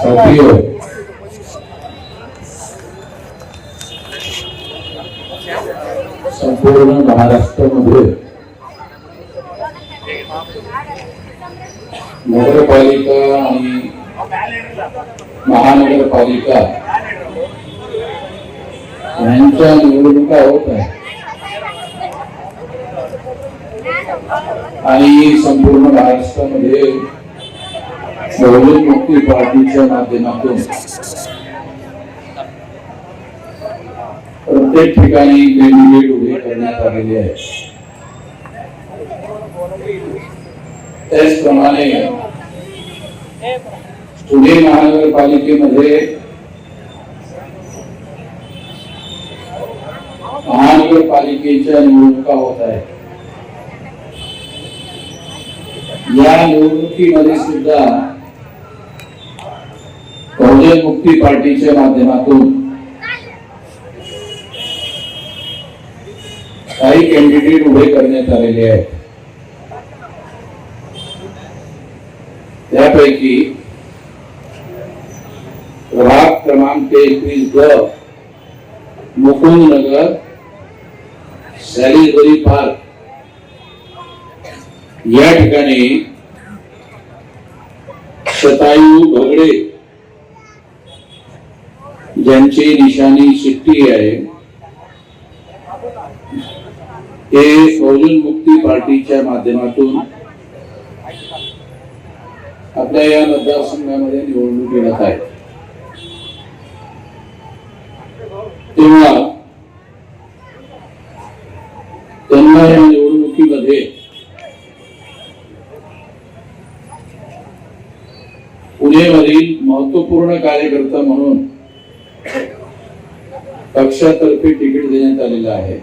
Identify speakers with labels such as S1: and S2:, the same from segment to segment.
S1: साथीयो, संपूर्ण महाराष्ट्रामध्ये नगरपालिका आणि महानगरपालिका यांच्या निवडणुका होत आहेत आणि संपूर्ण महाराष्ट्रामध्ये बहुजन मुक्ती पार्टीच्या माध्यमातून प्रत्येक ठिकाणी कॅन्डिडेट उभे करण्यात आलेले आहेत. त्याचप्रमाणे पुणे महानगरपालिकेमध्ये महानगरपालिकेच्या निवडणुका होत आहेत. या निवडणुकीमध्ये सुद्धा बहुजन मुक्ती पार्टीच्या माध्यमातून काही कॅन्डिडेट उभे करण्यात आलेले आहेत. त्यापैकी प्रभाग क्रमांक 21 मुकुंद नगर सॅलिसबरी पार्क या ठिकाणी शतायू भगडे ज्यांची निशाणी शिट्टी आहे ते बहुजन मुक्ती पार्टीच्या माध्यमातून आपल्या या मतदारसंघामध्ये निवडणूक लढत आहेत. तेव्हा त्यांना या निवडणुकीमध्ये पुणेमधील महत्वपूर्ण कार्यकर्ता म्हणून पक्षातर्फे तिकीट देण्यात आलेलं आहे.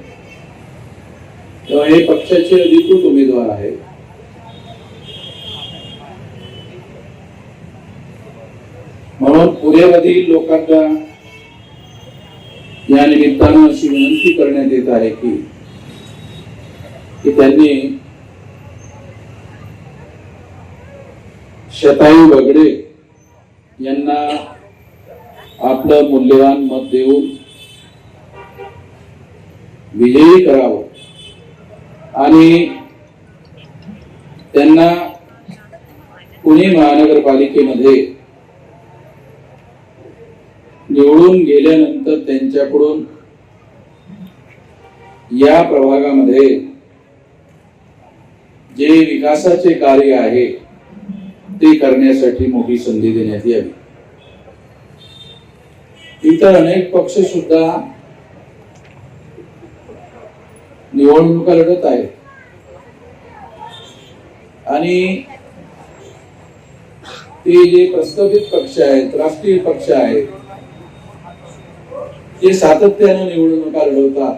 S1: तेव्हा हे पक्षाचे अधिकृत उमेदवार आहेत. म्हणून पुण्यामधील लोकांना या निमित्तानं अशी विनंती करण्यात येत आहे की त्यांनी शतायू बगडे यांना आपलं मूल्यवान मत देऊन विजयी करावं आणि त्यांना पुणे महानगरपालिकेमध्ये निवडून गेल्यानंतर त्यांच्याकडून या प्रभागामध्ये जे विकासाचे कार्य आहे ते करण्यासाठी मोठी संधी देण्यात यावी. इतर अनेक पक्ष सुद्धा निवडणुका लढत आहेत आणि ते जे प्रस्तावित पक्ष आहेत, राष्ट्रीय पक्ष आहेत, ते सातत्याने निवडणुका लढवतात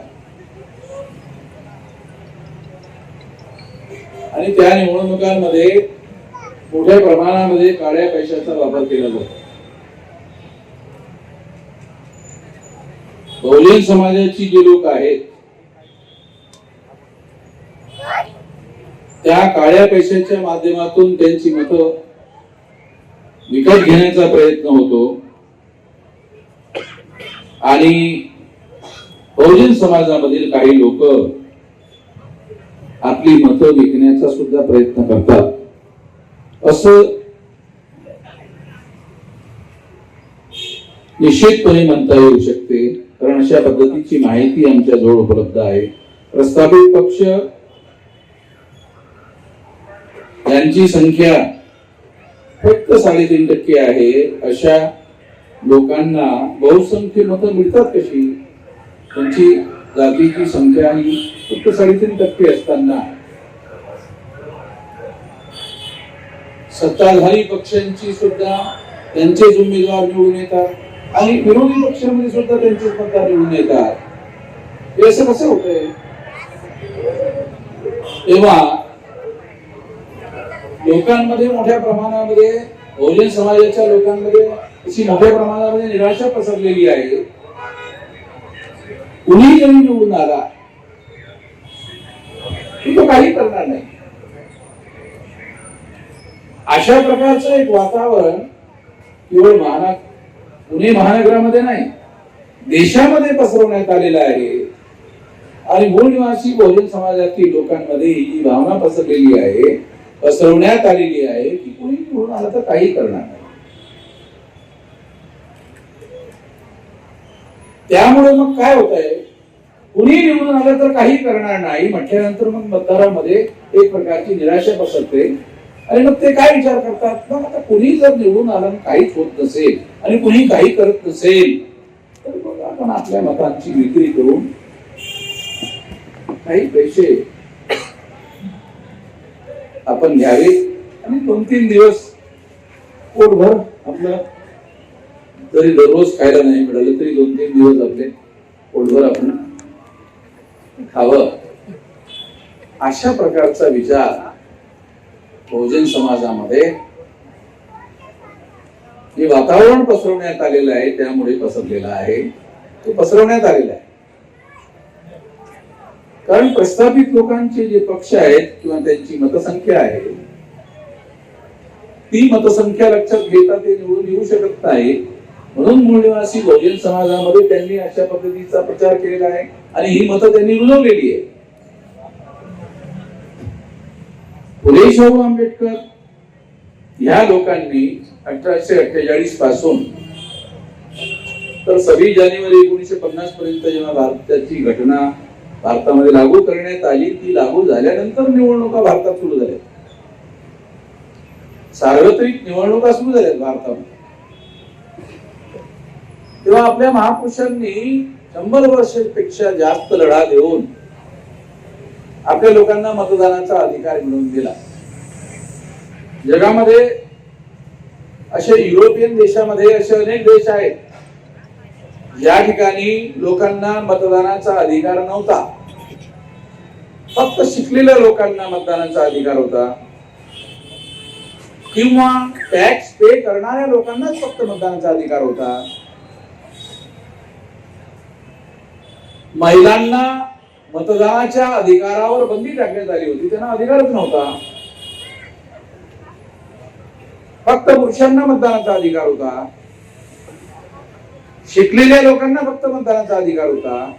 S1: आणि त्या निवडणुकांमध्ये मोठ्या प्रमाणामध्ये काळ्या पैशाचा वापर केला जातो. बहुजन समाजाची जी लोक आहेत त्या काळ्या पैशाच्या माध्यमातून त्यांची मतं विकत घेण्याचा प्रयत्न होतो आणि बहुजन समाजामधील काही लोक आपली मतं विकण्याचा सुद्धा प्रयत्न करतात असं निश्चितपणे म्हणता येऊ शकते. कारण अशा पद्धतीची माहिती आमच्या जवळ उपलब्ध आहे. प्रस्थापित पक्ष यांची संख्या फक्त 3.5% आहे. अशा लोकांना बहुसंख्य मतं मिळतात कशी? त्यांची जातीची संख्या ही फक्त 3.5% असताना सत्ताधारी पक्षांची सुद्धा त्यांचेच उमेदवार निवडून येतात आणि विरोधी पक्षामध्ये सुद्धा त्यांचेच मतदार निवडून येतात. हे असं कसं होतंय? तेव्हा लोकांमध्ये मोठ्या प्रमाणामध्ये, बहुजन समाजाच्या लोकांमध्ये अशी मोठ्या प्रमाणामध्ये निराशा पसरलेली आहे. कुणी जरी निवडून आला तो काही करणार नाही. अशा प्रकारचं एक वातावरण केवळ पुणे महानगरामध्ये नाही, देशामध्ये पसरवण्यात आलेला आहे. आणि मूळ निवासी बहुजन समाजातील लोकांमध्ये ही भावना पसरवण्यात आलेली आहे की कुणी निवडून आलं तर काही करणार नाही. त्यामुळे मग काय होत आहे, कुणी निवडून आलं तर काही करणार नाही म्हटल्यानंतर मग मतदारामध्ये एक प्रकारची निराशा पसरते. आणि मग ते काय विचार करतात, मग आता कुणी जर निवडून आलं काहीच होत नसेल आणि कुणी काही करत नसेल तर मग आपण आपल्या मतांची विक्री करून काही पैसे आपण घ्यावे आणि 2-3 दिवस पोटभर आपलं, जरी दररोज खायला नाही मिळालं तरी 2-3 दिवस आपले पोटभर आपण खावं, अशा प्रकारचा विचार बहुजन समाजामध्ये जे वातावरण पसरवण्यात आलेलं आहे त्यामुळे पसरलेला आहे, तो पसरवण्यात आलेला आहे. कारण प्रस्थापित लोकांचे जे पक्ष आहेत किंवा त्यांची मतसंख्या आहे, ती मतसंख्या लक्षात घेता ते निवडून येऊ शकत नाही. म्हणून मूळ निवासी बहुजन समाजामध्ये त्यांनी अशा पद्धतीचा प्रचार केलेला आहे आणि ही मतं त्यांनी रुजवलेली आहे. फुले शाहू आंबेडकर ह्या लोकांनी 1848 पासून तर 26 जानेवारी 1950 पर्यंत जेव्हा भारताची घटना भारतामध्ये लागू करण्यात आली, ती लागू झाल्यानंतर निवडणुका भारतात सुरू झाल्या, सार्वत्रिक निवडणुका सुरू झाल्या भारतामध्ये. तेव्हा आपल्या महापुरुषांनी 100 वर्षापेक्षा जास्त लढा देऊन आपल्या लोकांना मतदानाचा अधिकार मिळवून दिला. जगामध्ये असे युरोपियन देशामध्ये असे अनेक देश आहेत या ठिकाणी लोकांना मतदानाचा अधिकार नव्हता, फक्त शिकलेल्या लोकांना मतदानाचा अधिकार होता किंवा टॅक्स पे करणाऱ्या लोकांनाच फक्त मतदानाचा अधिकार होता. महिलांना मतदानाच्या अधिकारावर बंदी टाकण्यात आली होती, त्यांना अधिकारच नव्हता. फक्त पुरुषांना मतदानाचा अधिकार होता, शिकलेल्या लोकांना फक्त मतदानाचा अधिकार होता.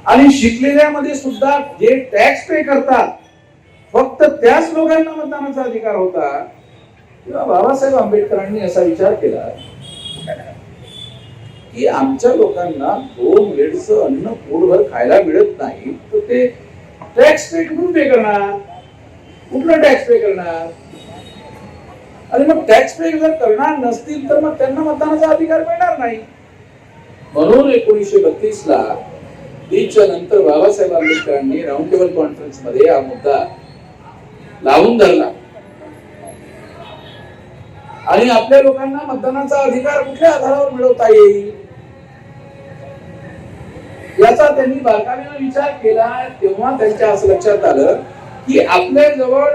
S1: आणि शिकलेल्यामध्ये सुद्धा जे टॅक्स पे करतात फक्त त्याच लोकांना मतदानाचा अधिकार होता. तेव्हा बाबासाहेब आंबेडकरांनी असा विचार केला की आमच्या लोकांना 2 वेळचं अन्न पोटभर खायला मिळत नाही, तर ते टॅक्स पे कुठून पे करणार, कुठलं टॅक्स पे करणार. आणि मग टॅक्स पे जर करणार नसतील तर मग त्यांना मतदानाचा अधिकार मिळणार नाही. म्हणून 1932 ला च्या नंतर बाबासाहेब आंबेडकरांनी राऊंड टेबल कॉन्फरन्स मध्ये हा मुद्दा लावून धरला आणि आपल्या लोकांना मतदानाचा अधिकार कुठल्या आधारावर मिळवता येईल याचा त्यांनी बारकाईने विचार केला. तेव्हा त्यांच्या असं लक्षात आलं की आपल्या जवळ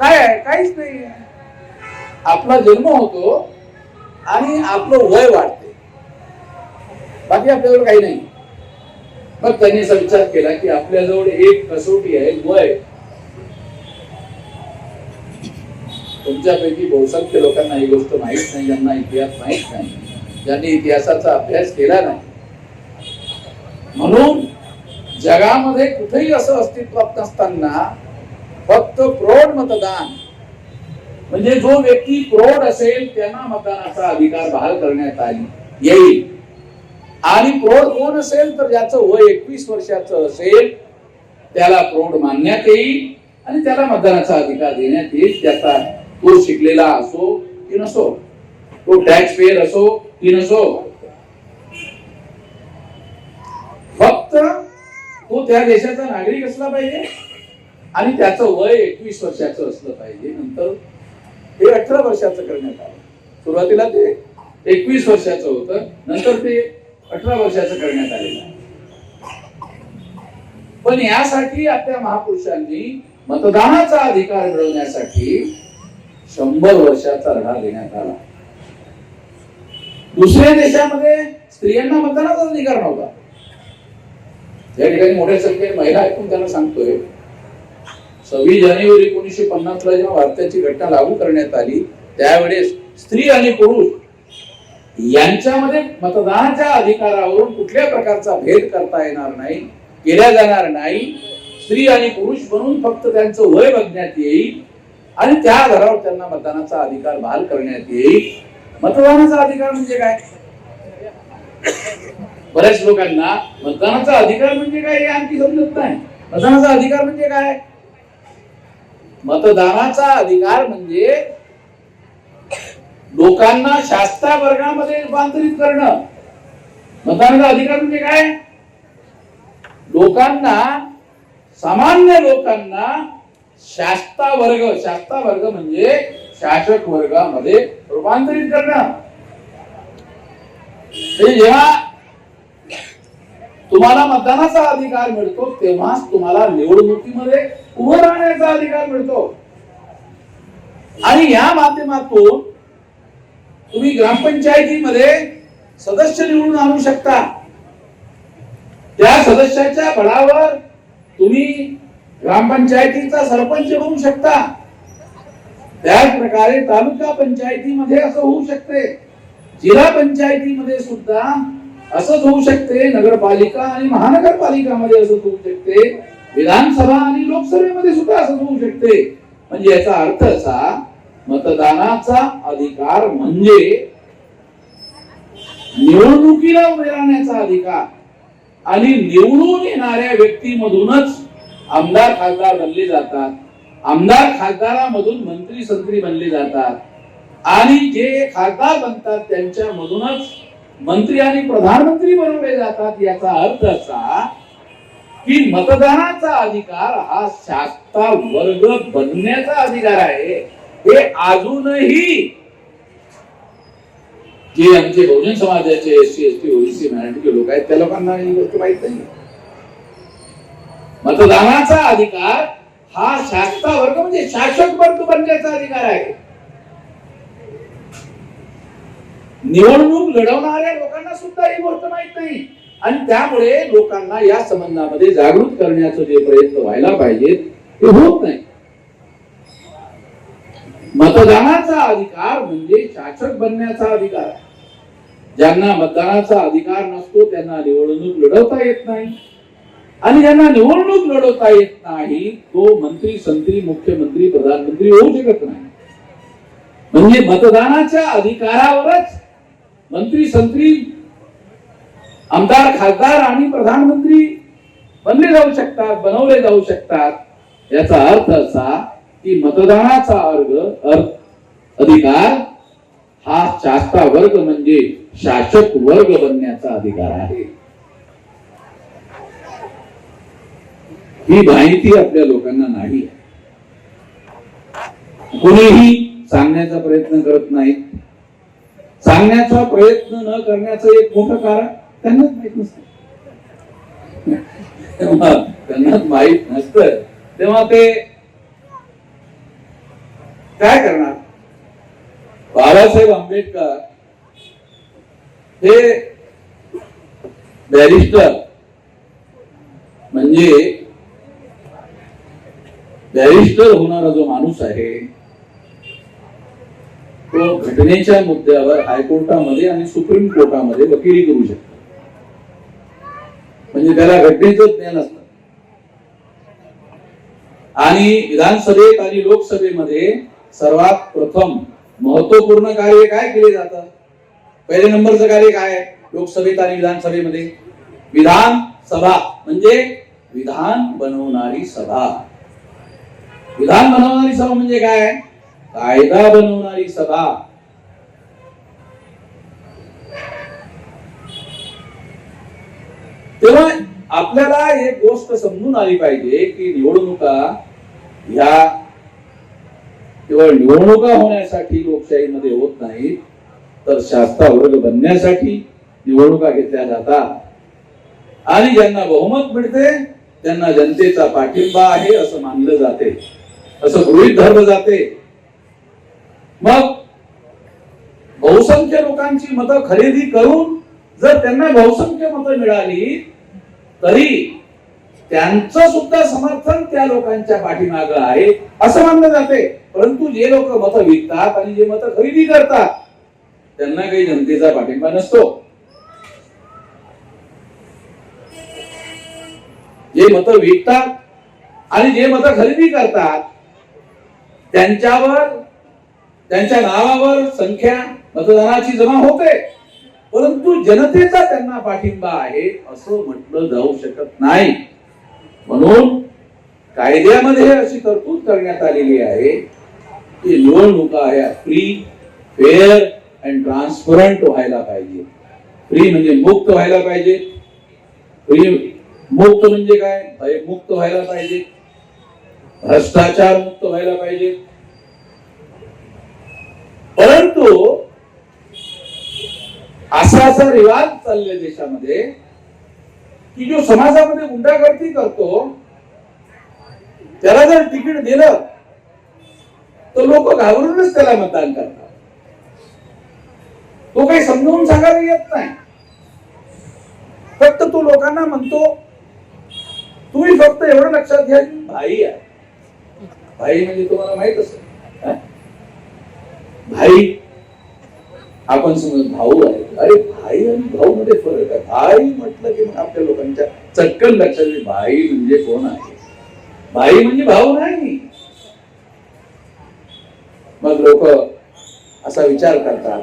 S1: काय आहे, काहीच नाही. आपला जन्म होतो आणि आपलं वय वाढते, बाकी आपल्याजवळ काही नाही. मग त्यांनी असा विचार केला की आपल्याजवळ एक कसोटी आहे, वय. तुमच्यापैकी बहुसंख्य लोकांना ही गोष्ट माहित नाही, ज्यांना इतिहास माहित नाही, ज्यांनी इतिहासाचा अभ्यास केला नाही. म्हणून जगामध्ये कुठेही असं अस्तित्वात नसताना फक्त प्रौढ मतदान, म्हणजे जो व्यक्ती प्रौढ असेल त्यांना मतदानाचा अधिकार बहाल करण्यात येईल. आणि प्रौढ कोण असेल तर ज्याचं वय 21 वर्षाचं असेल त्याला प्रौढ मानण्यात येईल आणि त्याला मतदानाचा अधिकार देण्यात येईल. त्याचा तो शिकलेला असो की नसो, तो टॅक्स पेयर असो की नसो, फक्त तो त्या देशाचा नागरिक असला पाहिजे आणि त्याचं वय 21 वर्षाचं असलं पाहिजे. नंतर ते 18 वर्षाचं करण्यात आलं. सुरुवातीला ते 21 वर्षाचं होतं, नंतर ते 18 वर्षाचं करण्यात आलेलं आहे. पण यासाठी आपल्या महापुरुषांनी मतदानाचा अधिकार मिळवण्यासाठी 100 वर्षाचा लढा देण्यात आला. दुसऱ्या देशामध्ये स्त्रियांना मतदानाचा अधिकार नव्हता. या ठिकाणी मोठ्या संख्येने महिला ऐकून त्यांना सांगतोय, 26 जानेवारी 1950 ला जेव्हा भारताची घटना लागू करण्यात आली त्यावेळेस स्त्री आणि पुरुष यांच्यामध्ये मतदानाच्या अधिकारावरून कुठल्या प्रकारचा भेद करता येणार नाही, केला जाणार नाही. स्त्री आणि पुरुष म्हणून फक्त त्यांचं वय बघण्यात येईल आणि त्या आधारावर त्यांना मतदानाचा अधिकार बहाल करण्यात येईल. मतदानाचा अधिकार म्हणजे काय? बऱ्याच लोकांना मतदानाचा अधिकार म्हणजे काय हे आणखी समजत नाही. मतदानाचा अधिकार म्हणजे काय? मतदानाचा अधिकार म्हणजे लोकांना शास्त्रा वर्गामध्ये रूपांतरित करणं. मतदानाचा अधिकार म्हणजे काय? लोकांना, सामान्य लोकांना शास्त्रा वर्ग म्हणजे शासक वर्गामध्ये रूपांतरित करणं. जेव्हा तुम्हाला मतदानाचा अधिकार मिळतो तेव्हाच तुम्हाला निवडणुकीमध्ये उभं राहण्याचा अधिकार मिळतो. आणि या माध्यमातून तुम्ही ग्रामपंचायतीमध्ये सदस्य निवडून आणू शकता. त्या सदस्याच्या बळावर तुम्ही ग्रामपंचायतीचा सरपंच बनवू शकता. त्याच प्रकारे तालुका पंचायतीमध्ये असं होऊ शकते, जिल्हा पंचायतीमध्ये सुद्धा असंच होऊ शकते, नगरपालिका आणि महानगरपालिकामध्ये असंच होऊ शकते, विधानसभा आणि लोकसभेमध्ये सुद्धा असंच होऊ शकते. म्हणजे याचा अर्थ असा, मतदानाचा अधिकार म्हणजे निवडणुकीला उभे राहण्याचा अधिकार आणि निवडून येणाऱ्या व्यक्तीमधूनच आमदार खासदार बनले जातात. आमदार खासदारामधून मंत्री संत्री बनले जातात आणि जे खासदार बनतात त्यांच्यामधूनच मंत्री आणि प्रधानमंत्री बनवले जातात. याचा अर्थ असा की मतदानाचा अधिकार हा शास्त्रा वर्ग बनण्याचा अधिकार आहे. हे अजूनही जे आमचे बहुजन समाजाचे SC ST OBC मराठी लोक आहेत त्या लोकांना ही गोष्ट माहित नाही. मतदानाचा अधिकार हा शास्त्रा वर्ग म्हणजे शासक वर्ग बनण्याचा अधिकार आहे. निवडणूक लढवणाऱ्या लोकांना सुद्धा ही गोष्ट माहित नाही आणि त्यामुळे लोकांना या संबंधामध्ये जागृत करण्याचे जे प्रयत्न व्हायला पाहिजे ते होत नाही. मतदानाचा अधिकार म्हणजे शासक बनण्याचा अधिकार. ज्यांना मतदानाचा अधिकार नसतो त्यांना निवडणूक लढवता येत नाही आणि ज्यांना निवडणूक लढवता येत नाही तो मंत्री संत्री मुख्यमंत्री प्रधानमंत्री होऊ शकत नाही. म्हणजे मतदानाच्या अधिकारावरच मंत्री संत्री आमदार खासदार आणि प्रधानमंत्री बनले जाऊ शकतात, बनवले जाऊ शकतात. याचा अर्थ असा की मतदानाचा अधिकार हा शास्त्रा वर्ग म्हणजे शासक वर्ग बनण्याचा अधिकार आहे. ही माहिती आपल्या लोकांना नाही. कोणीही सांगण्याचा प्रयत्न करत नाही. सांगण्याचा प्रयत्न न करण्याचं एक मोठं कारण त्यांनाच माहित नसतं. त्यांनाच माहित नसतं तेव्हा ते काय करणार? बाबासाहेब आंबेडकर हे बॅरिस्टर म्हणजे बॅरिस्टर होणारा जो माणूस आहे तो घटनेच्या मुद्द्यावर हायकोर्टामध्ये आणि सुप्रीम कोर्टामध्ये वकिली करू शकतो. म्हणजे त्याला घटनेचं ज्ञान असतं. आणि विधानसभेत आणि लोकसभेमध्ये सर्वात प्रथम महत्वपूर्ण कार्य काय केले जातं? पहिले नंबरचं कार्य काय आहे लोकसभेत आणि विधानसभेमध्ये? विधानसभा म्हणजे विधान बनवणारी सभा. विधान बनवणारी सभा म्हणजे काय? कायदा बनवणारी सभा. तेव्हा आपल्याला एक गोष्ट समजून आली पाहिजे की निवडणुका ह्या केवळ निवडणुका होण्यासाठी लोकशाहीमध्ये होत नाही, तर शास्त्रा वर्ग बनण्यासाठी निवडणुका घेतल्या जातात. आणि ज्यांना बहुमत मिळते त्यांना जनतेचा पाठिंबा आहे असं मानलं जाते, असं गृहीत धरलं जाते. मग बहुसंख्य लोकांची मतं खरेदी करून जर त्यांना बहुसंख्य मतं मिळाली तरी त्यांचं सुद्धा समर्थन त्या लोकांच्या पाठीमागं आहे असं मानलं जाते. परंतु जे लोक मतं विकतात आणि जे मतं खरेदी करतात त्यांना काही जनतेचा पाठिंबा नसतो. जे मतं विकतात आणि जे मतं खरेदी करतात त्यांच्यावर, त्यांच्या नावावर संख्या मतदानाची जमा होते, परंतु जनतेचा त्यांना पाठिंबा आहे असं म्हटलं जाऊ शकत नाही. म्हणून कायद्यामध्ये अशी तरतूद करण्यात आलेली आहे की निवडणुका ह्या फ्री, फेअर अँड ट्रान्सपरंट व्हायला पाहिजे. फ्री म्हणजे मुक्त व्हायला पाहिजे. फ्री मुक्त म्हणजे काय? भयमुक्त व्हायला पाहिजे, भ्रष्टाचार मुक्त व्हायला पाहिजे. परंतु असा रिवाज चालले देशामध्ये की जो समाजामध्ये गुंडागर्दी करतो त्याला जर तिकीट दिलं तर लोक घाबरूनच त्याला मतदान करतात. तो काही समजावून सांगायला येत नाही. फक्त तो लोकांना म्हणतो, तुम्ही फक्त एवढं लक्षात घ्या की भाई आहे. भाई म्हणजे तुम्हाला माहित असेल, भाई आपण समज भाऊ आहे. अरे भाई आणि भाऊ मध्ये फरक आहे. भाई म्हटलं की मग आपल्या लोकांच्या चटकन लक्षात येईल भाई म्हणजे कोण आहे. भाई म्हणजे भाऊ नाही. मग लोक असा विचार करतात,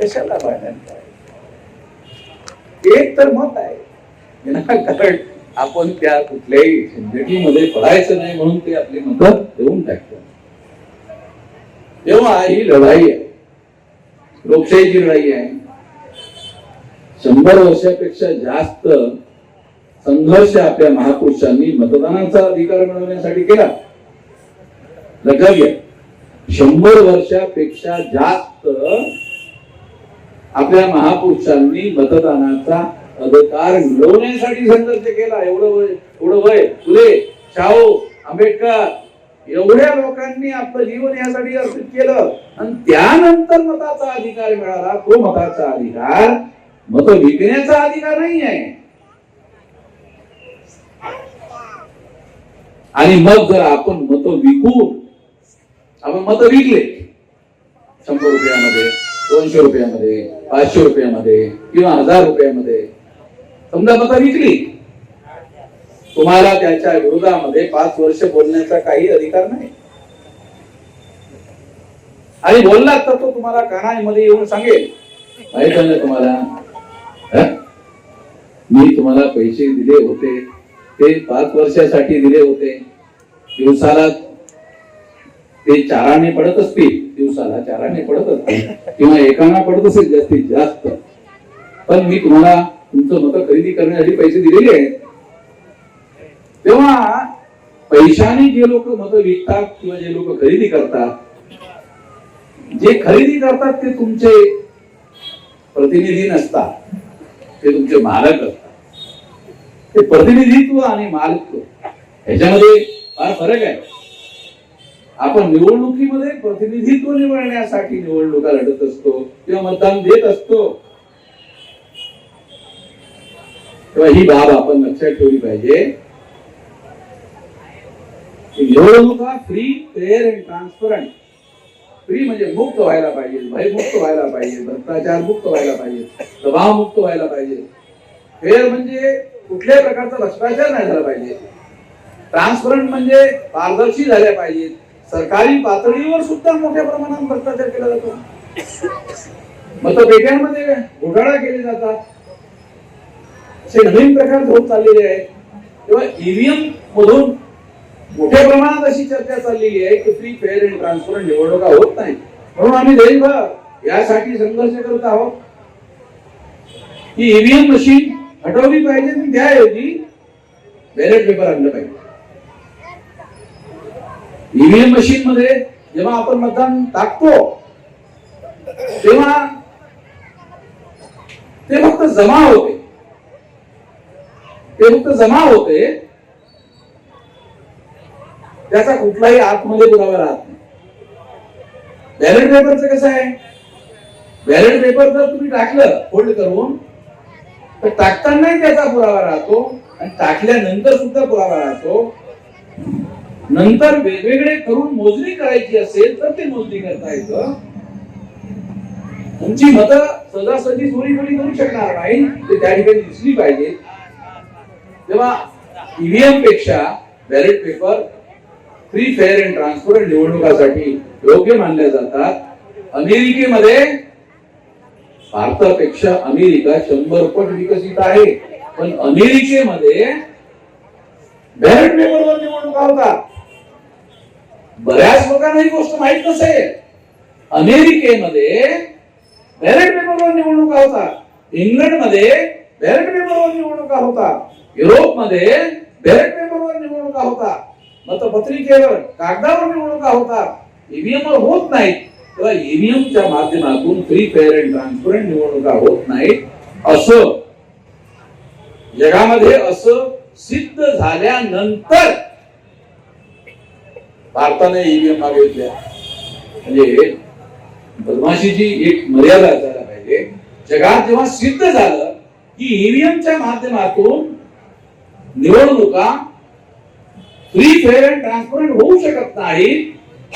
S1: कशाला भांडण काय? एक तर मत आहे, कारण आपण त्या कुठल्याही झंझटीमध्ये पडायचं नाही म्हणून ते आपली मत देऊन टाकतात. तेव्हा ही लढाई आहे, लोकशाहीची लढाई आहे. 100 वर्षापेक्षा जास्त संघर्ष आपल्या महापुरुषांनी मतदानाचा अधिकार मिळवण्यासाठी केला. लक्षात घ्या, 100 वर्षापेक्षा जास्त आपल्या महापुरुषांनी मतदानाचा अधिकार मिळवण्यासाठी संघर्ष केला. एवढं वय फुले, शाहू, आंबेडकर एवढ्या लोकांनी आपलं जीवन यासाठी अर्पित केलं आणि त्यानंतर मताचा अधिकार मिळाला. तो मताचा अधिकार मत विकण्याचा अधिकार नाही आहे. आणि मग जर आपण मत विकून आपण मत विकले 100 रुपयामध्ये, 200 रुपयामध्ये, 500 रुपयामध्ये किंवा 1000 रुपयामध्ये समजा मत विकली, तुम्हाला त्याच्या विरोधामध्ये 5 वर्ष बोलण्याचा काही अधिकार नाही. आणि बोलला तर तो तुम्हाला कानामध्ये येऊन सांगेल, माहित आहे तुम्हाला, मी तुम्हाला पैसे दिले होते ते 5 वर्षासाठी दिले होते. दिवसाला ते 4 आणे पडत असतील, दिवसाला 4 आणे पडत असतील किंवा 1 आणा पडत असेल जास्तीत जास्त, पण मी तुम्हाला तुमचं मत खरेदी करण्यासाठी पैसे दिलेले आहेत. तेव्हा पैशाने जे लोक मत विकतात किंवा जे लोक खरेदी करतात, जे खरेदी करतात ते तुमचे प्रतिनिधी नसतात, ते तुमचे मालक असतात. ते प्रतिनिधित्व आणि मालक ह्याच्यामध्ये फार फरक आहे. आपण निवडणुकीमध्ये प्रतिनिधित्व निवडण्यासाठी निवडणुका लढत असतो किंवा मतदान देत असतो. तेव्हा ही बाब आपण लक्षात ठेवली पाहिजे. निवडणुका free, fair and transparent. Free म्हणजे मुक्त व्हायला पाहिजे, भयमुक्त व्हायला पाहिजे, भ्रष्टाचार मुक्त व्हायला पाहिजे, दबाव मुक्त व्हायला पाहिजे. फेअर म्हणजे कुठल्याही प्रकारचा भ्रष्टाचार नाही झाला पाहिजे. ट्रान्सपरंट म्हणजे पारदर्शी झाल्या पाहिजे. सरकारी पातळीवर सुद्धा मोठ्या प्रमाणात भ्रष्टाचार केला जातो. मतपेट्यांमध्ये घोटाळा केले जातात. असे नवीन प्रकार होत चाललेले आहेत. तेव्हा ईव्हीएम मधून मोठ्या प्रमाणात अशी चर्चा चाललेली आहे की फ्री, फेअर अँड ट्रान्सपरंट निवडणुका होत नाही. म्हणून आम्ही देशभर यासाठी संघर्ष करत आहोत की ईव्हीएम मशीन हटवली पाहिजे आणि त्याऐवजी बॅलेट पेपर आणलं पाहिजे. ईव्हीएम मशीन मध्ये जेव्हा आपण मतदान टाकतो तेव्हा ते फक्त जमा होते, त्याचा कुठलाही आतमध्ये पुरावा राहत नाही. बॅलेट पेपरचं कसं आहे, बॅलेट पेपर जर तुम्ही टाकलं फोल्ड करून तर टाकतानाही त्याचा पुरावा राहतो आणि टाकल्यानंतर सुद्धा पुरावा राहतो. नंतर वेगवेगळे करून मोजणी करायची असेल तर ते मोजणी करता येतं. तुमची मतं सहजासहजी चोरी करू शकणार नाही, ते त्या ठिकाणी दिसली पाहिजे. तेव्हा ईव्हीएम पेक्षा ballot paper free, fair and transparent निवडणुकासाठी योग्य मानले जातात. अमेरिकेमध्ये भारतापेक्षा अमेरिका 100 पट विकसित आहे, पण अमेरिकेमध्ये बॅलेट पेपरवर निवडणुका होतात. बऱ्याच लोकांना ही गोष्ट माहित नसेल. अमेरिकेमध्ये बॅलेट पेपरवर निवडणुका होतात. इंग्लंडमध्ये बॅलेट पेपरवर निवडणुका होतात. युरोपमध्ये बॅलेट पेपरवर निवडणुका होतात. मतपत्रिकेवर, कागदावर निवडणुका होतात. ईव्हीएम वर होत नाहीत. तेव्हा ईव्हीएमच्या माध्यमातून फ्री, फेअर अँड ट्रान्सपरंट निवडणुका होत नाहीत. असं जगामध्ये असं सिद्ध झाल्यानंतर भारताने ईव्हीएम मागे घेतल्या. म्हणजे बदमाशीची एक मर्यादा असायला पाहिजे. जगात जेव्हा सिद्ध झालं की ईव्हीएमच्या माध्यमातून निवडणुका फ्री, फेअर अँड ट्रान्सपरंट होऊ शकत नाही,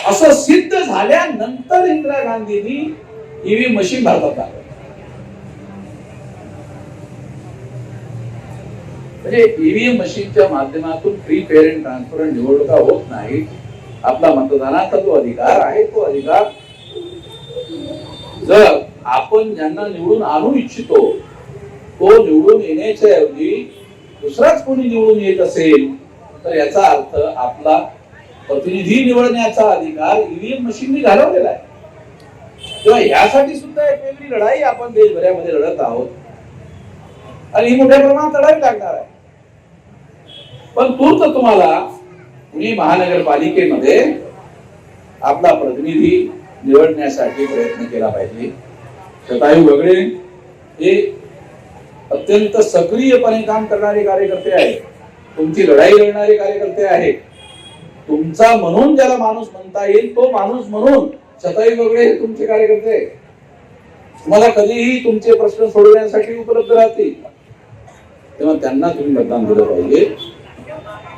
S1: असं सिद्ध झाल्यानंतर इंदिरा गांधींनी ईव्हीएम मशीन भारतात आणलं. म्हणजे ईव्हीएम मशीनच्या माध्यमातून फ्री, फेअर अँड ट्रान्सपरंट निवडणुका होत नाही. आपला मतदानाचा जो अधिकार आहे, तो अधिकार जर आपण ज्यांना निवडून आणू इच्छितो तो निवडून येण्याच्या ऐवजी दुसराच कोणी निवडून येत असेल तर याचा अर्थ आपला प्रतिनिधी निवडण्याचा अधिकार ईव्हीएम मशीननी घालवलेला आहे. तेव्हा यासाठी सुद्धा एक वेगळी लढाई आपण देशभरामध्ये लढत आहोत आणि ही मोठ्या प्रमाणात लढाई लागणार आहे. पण तूर्त तुम्हाला पुणे महानगरपालिकेमध्ये आपला प्रतिनिधी निवडण्यासाठी प्रयत्न केला पाहिजे. शतायू बगडे हे अत्यंत सक्रियपणे काम करणारे कार्यकर्ते आहेत. तुमची लढाई लढणारे कार्यकर्ते आहेत. तुमचा म्हणून ज्याला माणूस म्हणता येईल तो माणूस म्हणून शतायू बगडे हे तुमचे कार्यकर्ते आहेत. तुम्हाला कधीही तुमचे प्रश्न सोडवण्यासाठी उपलब्ध राहतील. तेव्हा त्यांना तुम्ही मतदान दिलं पाहिजे.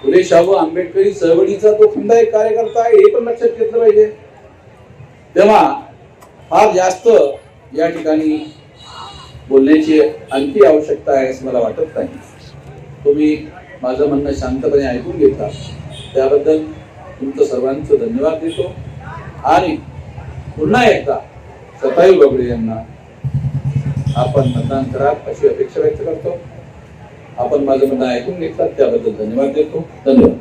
S1: फुले शाहू आंबेडकरी चळवळीचा तो खंड एक कार्यकर्ता आहे, हे पण लक्षात घेतलं पाहिजे. तेव्हा फार जास्त या ठिकाणी बोलण्याची आणखी आवश्यकता आहे असं मला वाटत नाही. तुम्ही माझं म्हणणं शांतपणे ऐकून घेतला त्याबद्दल तुमचं सर्वांचं धन्यवाद देतो आणि पुन्हा एकदा शतायू बगडे यांना आपण मतदान कराल अशी अपेक्षा व्यक्त करतो. आपण माझं म्हणणं ऐकून घेतलं त्याबद्दल धन्यवाद देतो. धन्यवाद.